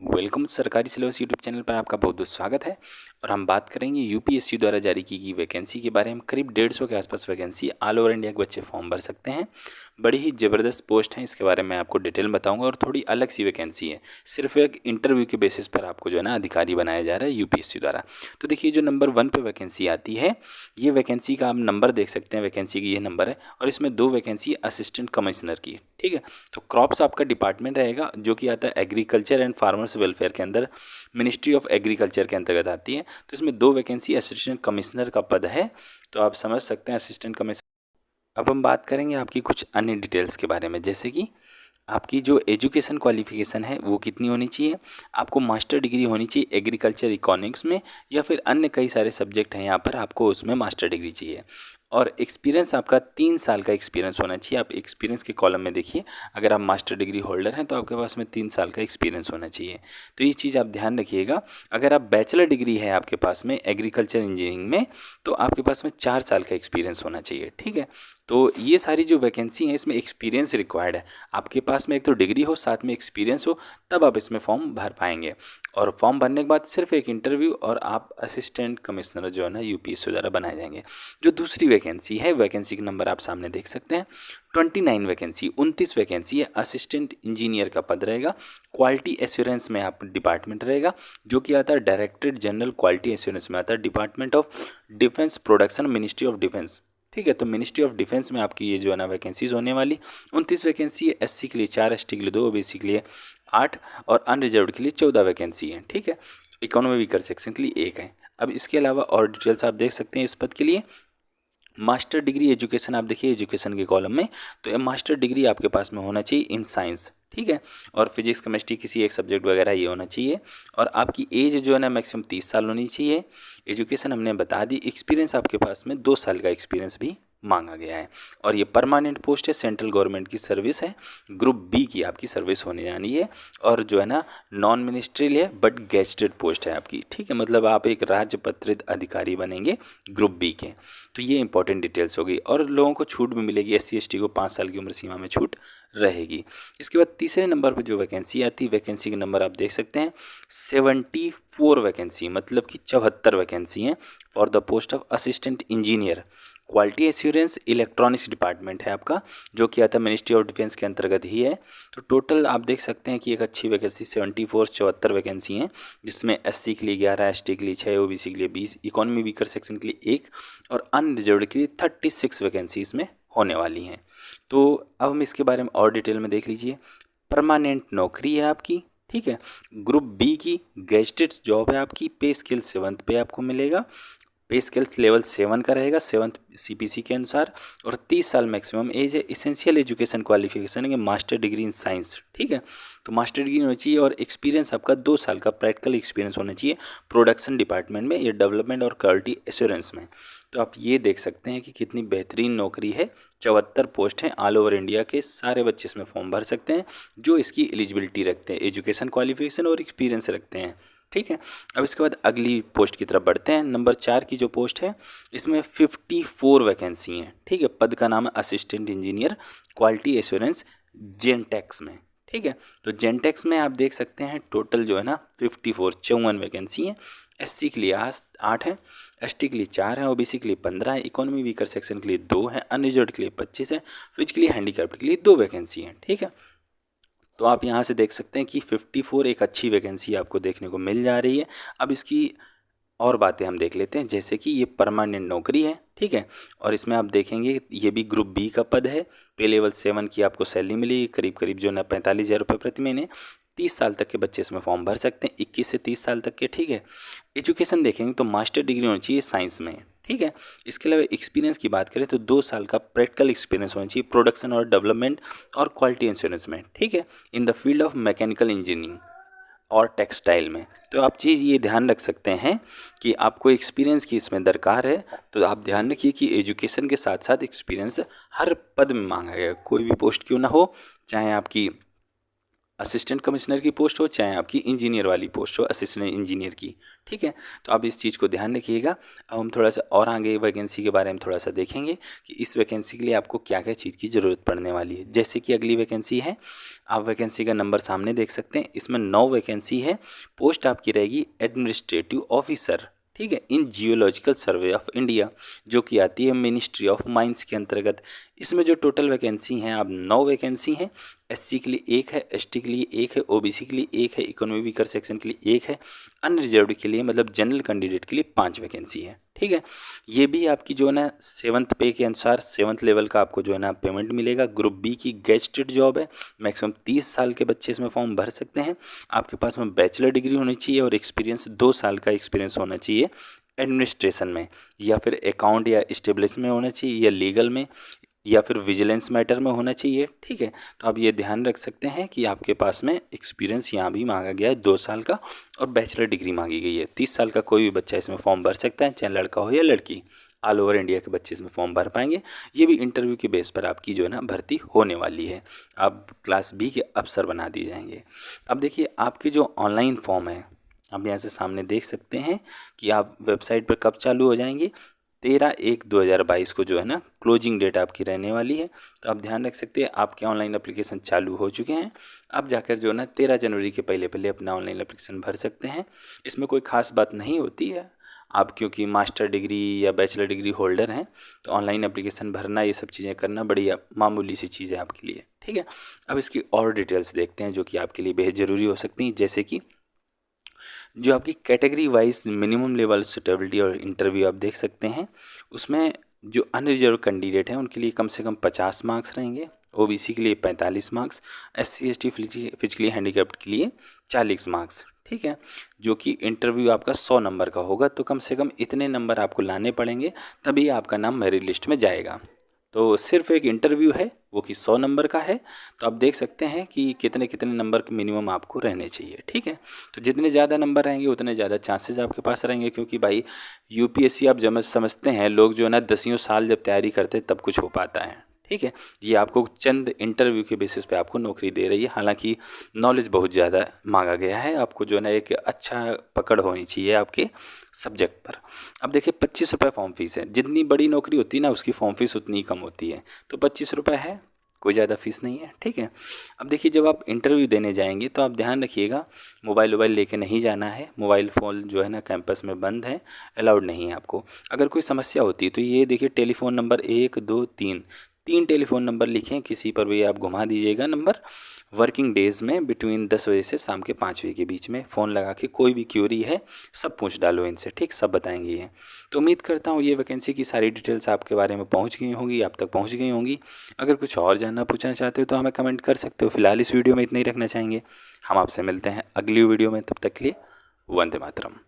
Welcome सरकारी syllabus YouTube channel पर आपका बहुत बहुत स्वागत है। और हम बात करेंगे यूपीएससी द्वारा जारी की गई वैकेंसी के बारे में। करीब 150 के आसपास वैकेंसी ऑल ओवर इंडिया के बच्चे फॉर्म भर सकते हैं। बड़ी ही ज़बरदस्त पोस्ट हैं, इसके बारे में आपको डिटेल बताऊंगा। और थोड़ी अलग सी वैकेंसी है, सिर्फ एक इंटरव्यू के बेसिस पर आपको जो है ना अधिकारी बनाया जा रहा है यूपीएससी द्वारा। तो देखिए, जो नंबर 1 पे वैकेंसी आती है, ये वैकेंसी का आप नंबर देख सकते हैं। वैकेंसी की ये नंबर है और इसमें 2 वैकेंसी असिस्टेंट कमिश्नर की, ठीक है। तो क्रॉप्स आपका डिपार्टमेंट रहेगा, जो कि आता है एग्रीकल्चर एंड फार्मर्स वेलफेयर के अंदर, मिनिस्ट्री ऑफ एग्रीकल्चर के अंतर्गत आती है। तो इसमें 2 वैकेंसी असिस्टेंट कमिश्नर का पद है। तो आप समझ सकते हैं असिस्टेंट कमिश्नर। अब हम बात करेंगे आपकी कुछ अन्य डिटेल्स के बारे में, जैसे कि आपकी जो एजुकेशन क्वालिफिकेशन है वो कितनी होनी चाहिए। आपको मास्टर डिग्री होनी चाहिए एग्रीकल्चर इकोनॉमिक्स में, या फिर अन्य कई सारे सब्जेक्ट हैं यहाँ पर, आपको उसमें मास्टर डिग्री चाहिए। और एक्सपीरियंस आपका 3 साल का एक्सपीरियंस होना चाहिए। आप एक्सपीरियंस के कॉलम में देखिए, अगर आप मास्टर डिग्री होल्डर हैं तो आपके पास में 3 साल का एक्सपीरियंस होना चाहिए। तो ये चीज़ आप ध्यान रखिएगा। अगर आप बैचलर डिग्री है आपके पास में एग्रीकल्चर इंजीनियरिंग में, तो आपके पास में 4 साल का एक्सपीरियंस होना चाहिए, ठीक है। तो ये सारी जो वैकेंसी हैं, इसमें एक्सपीरियंस रिक्वायर्ड है। आपके पास में एक तो डिग्री हो, साथ में एक्सपीरियंस हो, तब आप इसमें फॉर्म भर पाएंगे। और फॉर्म भरने के बाद सिर्फ एक इंटरव्यू और आप असिस्टेंट कमिश्नर जो है ना यूपीएससी द्वारा बनाए जाएंगे। जो दूसरी वैकेंसी है, वैकेंसी का नंबर आप सामने देख सकते हैं। 29 वैकेंसी, 29 वैकेंसी है। असिस्टेंट इंजीनियर का पद रहेगा। क्वालिटी एश्योरेंस में आप डिपार्टमेंट रहेगा, जो कि आता है डायरेक्टरेट जनरल क्वालिटी एश्योरेंस में आता है, department of defence production, ministry of defence, ठीक है। तो मिनिस्ट्री ऑफ डिफेंस में आपकी ये जो है ना वैकेंसीज होने वाली 29 वैकेंसी है। एससी के लिए 4, एसटी के लिए 2, ओबीसी के लिए 8 और अनरिजर्व्ड के लिए 14 वैकेंसी है, ठीक है। इकोनॉमी वीकर सेक्शन के लिए 1 है। अब इसके अलावा और डिटेल्स आप देख सकते हैं इस पद के लिए। मास्टर डिग्री एजुकेशन आप देखिए एजुकेशन के कॉलम में, तो ये मास्टर डिग्री आपके पास में होना चाहिए इन साइंस, ठीक है। और फिजिक्स केमिस्ट्री किसी एक सब्जेक्ट वगैरह ये होना चाहिए। और आपकी एज जो है ना मैक्सिमम 30 साल होनी चाहिए। एजुकेशन हमने बता दी। एक्सपीरियंस आपके पास में 2 साल का एक्सपीरियंस भी मांगा गया है। और ये परमानेंट पोस्ट है, सेंट्रल गवर्नमेंट की सर्विस है। ग्रुप बी की आपकी सर्विस होने जानी है। और जो है ना नॉन मिनिस्ट्रियल है बट गेस्टेड पोस्ट है आपकी, ठीक है। मतलब आप एक राजपत्रित अधिकारी बनेंगे ग्रुप बी के। तो ये इंपॉर्टेंट डिटेल्स होगी। और लोगों को छूट भी मिलेगी, एससी एसटी को 5 साल की उम्र सीमा में छूट रहेगी। इसके बाद तीसरे नंबर पर जो वैकेंसी आती है, वैकेंसी के नंबर आप देख सकते हैं 74 वैकेंसी, मतलब कि 74 वैकेंसी हैं for the post of assistant engineer. Quality assurance electronics department है आपका, जो कि आता है मिनिस्ट्री ऑफ डिफेंस के अंतर्गत ही है। तो टोटल आप देख सकते हैं कि एक अच्छी वैकेंसी 74, 74 वैकेंसी हैं, जिसमें एससी के लिए 11, एसटी के लिए 6, ओबीसी के लिए 20, इकोनॉमी वीकर सेक्शन के लिए 1 और अनरिजर्व्ड के लिए 36 वैकेंसी इसमें होने वाली हैं। तो अब हम इसके बारे में और डिटेल में देख लीजिए। परमानेंट नौकरी है आपकी, ठीक है। ग्रुप बी की गेस्टेड जॉब है आपकी। पे स्केल 7th पे आपको मिलेगा। पे स्केल लेवल 7 का रहेगा, 7th सीपीसी के अनुसार। और 30 साल मैक्सिमम एज है। इसेंशियल एजुकेशन क्वालिफिकेशन है मास्टर डिग्री इन साइंस, ठीक है। तो मास्टर डिग्री होनी चाहिए और एक्सपीरियंस आपका 2 साल का प्रैक्टिकल एक्सपीरियंस होना चाहिए प्रोडक्शन डिपार्टमेंट में, या डेवलपमेंट और क्वालिटी एश्योरेंस में। तो आप ये देख सकते हैं कि कितनी बेहतरीन नौकरी है। 74 पोस्ट हैं, ऑल ओवर इंडिया के सारे बच्चे इसमें फॉर्म भर सकते हैं जो इसकी एलिजिबिलिटी रखते हैं, एजुकेशन क्वालिफिकेशन और एक्सपीरियंस रखते हैं, ठीक है। अब इसके बाद अगली पोस्ट की तरफ बढ़ते हैं। नंबर 4 की जो पोस्ट है, इसमें 54 वैकेंसी हैं, ठीक है। पद का नाम है असिस्टेंट इंजीनियर क्वालिटी एश्योरेंस जेनटेक्स में, ठीक है। तो जेनटेक्स में आप देख सकते हैं टोटल जो है ना 54 वैकेंसी हैं। एससी के लिए 8 हैं, एसटी के लिए 4 हैं, ओबीसी के लिए 15 है, इकोनॉमी वीकर सेक्शन के लिए 2 हैं, अनरिजर्व्ड के लिए 25 है, फिजिकली हैंडीकैप्ड के लिए 2 वैकेंसी हैं, ठीक है। तो आप यहाँ से देख सकते हैं कि 54 एक अच्छी वैकेंसी आपको देखने को मिल जा रही है। अब इसकी और बातें हम देख लेते हैं, जैसे कि ये परमानेंट नौकरी है, ठीक है। और इसमें आप देखेंगे ये भी ग्रुप बी का पद है। पे लेवल 7 की आपको सैलरी मिलेगी, करीब करीब जो ना 45,000 रुपये प्रति महीने। 30 साल तक के बच्चे इसमें फॉर्म भर सकते हैं, 21 से 30 साल तक के, ठीक है। एजुकेशन देखेंगे तो मास्टर डिग्री होनी चाहिए साइंस में, ठीक है। इसके अलावा एक्सपीरियंस की बात करें तो 2 साल का प्रैक्टिकल एक्सपीरियंस होना चाहिए प्रोडक्शन और डेवलपमेंट और क्वालिटी इंश्योरेंस में, ठीक है, in the field of mechanical engineering और टेक्सटाइल में। तो आप चीज़ ये ध्यान रख सकते हैं कि आपको एक्सपीरियंस की इसमें दरकार है। तो आप ध्यान रखिए कि एजुकेशन के साथ साथ एक्सपीरियंस हर पद में मांगा गया है, कोई भी पोस्ट क्यों ना हो, चाहे आपकी असिस्टेंट कमिश्नर की पोस्ट हो, चाहे आपकी इंजीनियर वाली पोस्ट हो, असिस्टेंट इंजीनियर की। ठीक है, तो आप इस चीज़ को ध्यान रखिएगा। अब हम थोड़ा सा और आगे वैकेंसी के बारे में थोड़ा सा देखेंगे कि इस वैकेंसी के लिए आपको क्या क्या चीज़ की ज़रूरत पड़ने वाली है। जैसे कि अगली वैकेंसी है, आप वैकेंसी का नंबर सामने देख सकते हैं, इसमें 9 वैकेंसी है। पोस्ट आपकी रहेगी एडमिनिस्ट्रेटिव ऑफिसर, ठीक है, इन जियोलॉजिकल सर्वे ऑफ इंडिया, जो कि आती है मिनिस्ट्री ऑफ माइंस के अंतर्गत। इसमें जो टोटल वैकेंसी हैं आप 9 वैकेंसी हैं। एससी के लिए 1 है, एसटी के लिए 1 है, ओबीसी के लिए 1 है, इकोनॉमी वीकर सेक्शन के लिए 1 है, अनरिजर्व्ड के लिए मतलब जनरल कैंडिडेट के लिए 5 वैकेंसी है। ठीक है, ये भी आपकी जो है ना 7th पे के अनुसार 7th लेवल का आपको जो है ना पेमेंट मिलेगा। ग्रुप बी की गेस्टेड जॉब है, मैक्सिमम 30 साल के बच्चे इसमें फॉर्म भर सकते हैं। आपके पास में बैचलर डिग्री होनी चाहिए और एक्सपीरियंस 2 साल का एक्सपीरियंस होना चाहिए एडमिनिस्ट्रेशन में, या फिर अकाउंट या स्टेब्लिश में होना चाहिए, या लीगल में, या फिर विजिलेंस मैटर में होना चाहिए। ठीक है, तो आप ये ध्यान रख सकते हैं कि आपके पास में एक्सपीरियंस यहाँ भी मांगा गया है 2 साल का, और बैचलर डिग्री मांगी गई है। 30 साल का कोई भी बच्चा इसमें फॉर्म भर सकता है, चाहे लड़का हो या लड़की। ऑल ओवर इंडिया के बच्चे इसमें फॉर्म भर पाएंगे। ये भी इंटरव्यू के बेस पर आपकी जो है ना भर्ती होने वाली है। आप क्लास बी के अफसर बना दिए जाएंगे। अब देखिए, आपके जो ऑनलाइन फॉर्म है, आप यहाँ से सामने देख सकते हैं कि आप वेबसाइट पर कब चालू हो जाएंगे। 13/1/2022 को जो है ना क्लोजिंग डेट आपकी रहने वाली है। तो आप ध्यान रख सकते हैं, आपके ऑनलाइन एप्लीकेशन चालू हो चुके हैं। आप जाकर जो है ना 13 जनवरी के पहले पहले अपना ऑनलाइन एप्लीकेशन भर सकते हैं। इसमें कोई खास बात नहीं होती है। आप क्योंकि मास्टर डिग्री या बैचलर डिग्री होल्डर हैं, तो ऑनलाइन एप्लीकेशन भरना, ये सब चीज़ें करना बड़ी मामूली सी चीज़ है आपके लिए। ठीक है, अब इसकी और डिटेल्स देखते हैं जो कि आपके लिए बेहद ज़रूरी हो सकती हैं। जैसे कि जो आपकी category wise minimum level suitability और इंटरव्यू आप देख सकते हैं, उसमें जो अनरिजर्व कैंडिडेट हैं उनके लिए कम से कम 50 मार्क्स रहेंगे, ओबीसी के लिए 45 marks, SC ST physically handicapped के लिए 40 मार्क्स। ठीक है, जो कि इंटरव्यू आपका 100 नंबर का होगा। तो कम से कम इतने नंबर आपको लाने पड़ेंगे, तभी आपका नाम मेरिट लिस्ट में जाएगा। तो सिर्फ एक इंटरव्यू है, वो कि 100 नंबर का है। तो आप देख सकते हैं कि कितने कितने नंबर के मिनिमम आपको रहने चाहिए। ठीक है, तो जितने ज़्यादा नंबर रहेंगे उतने ज़्यादा चांसेस आपके पास रहेंगे, क्योंकि भाई यूपीएससी आप जब समझते हैं, लोग जो है ना 10 साल जब तैयारी करते हैं तब कुछ हो पाता है। ठीक है, ये आपको चंद इंटरव्यू के बेसिस पे आपको नौकरी दे रही है। हालांकि नॉलेज बहुत ज़्यादा मांगा गया है, आपको जो है ना एक अच्छा पकड़ होनी चाहिए आपके सब्जेक्ट पर। अब देखिए, 25 रुपये फॉर्म फीस है। जितनी बड़ी नौकरी होती है ना, उसकी फॉर्म फीस उतनी ही कम होती है। तो 25 रुपये है, कोई ज़्यादा फीस नहीं है। ठीक है, अब देखिए, जब आप इंटरव्यू देने जाएंगे तो आप ध्यान रखिएगा, मोबाइल वोबाइल लेके नहीं जाना है। मोबाइल फ़ोन जो है ना कैंपस में बंद है, अलाउड नहीं है आपको। अगर कोई समस्या होती है तो ये देखिए, टेलीफोन नंबर 1 2 3 टेलीफोन नंबर लिखें, किसी पर भी आप घुमा दीजिएगा नंबर। वर्किंग डेज़ में बिटवीन 10 बजे से शाम के 5 बजे के बीच में फ़ोन लगा के कोई भी क्यूरी है सब पूछ डालो इनसे। ठीक, सब बताएंगे ये। तो उम्मीद करता हूँ ये वैकेंसी की सारी डिटेल्स आपके बारे में पहुँच गई होंगी, आप तक पहुँच गई होंगी। अगर कुछ और जानना पूछना चाहते हो तो हमें कमेंट कर सकते हो। फिलहाल इस वीडियो में इतना ही रखना चाहेंगे। हम आपसे मिलते हैं अगली वीडियो में, तब तक के लिए वंदे मातरम।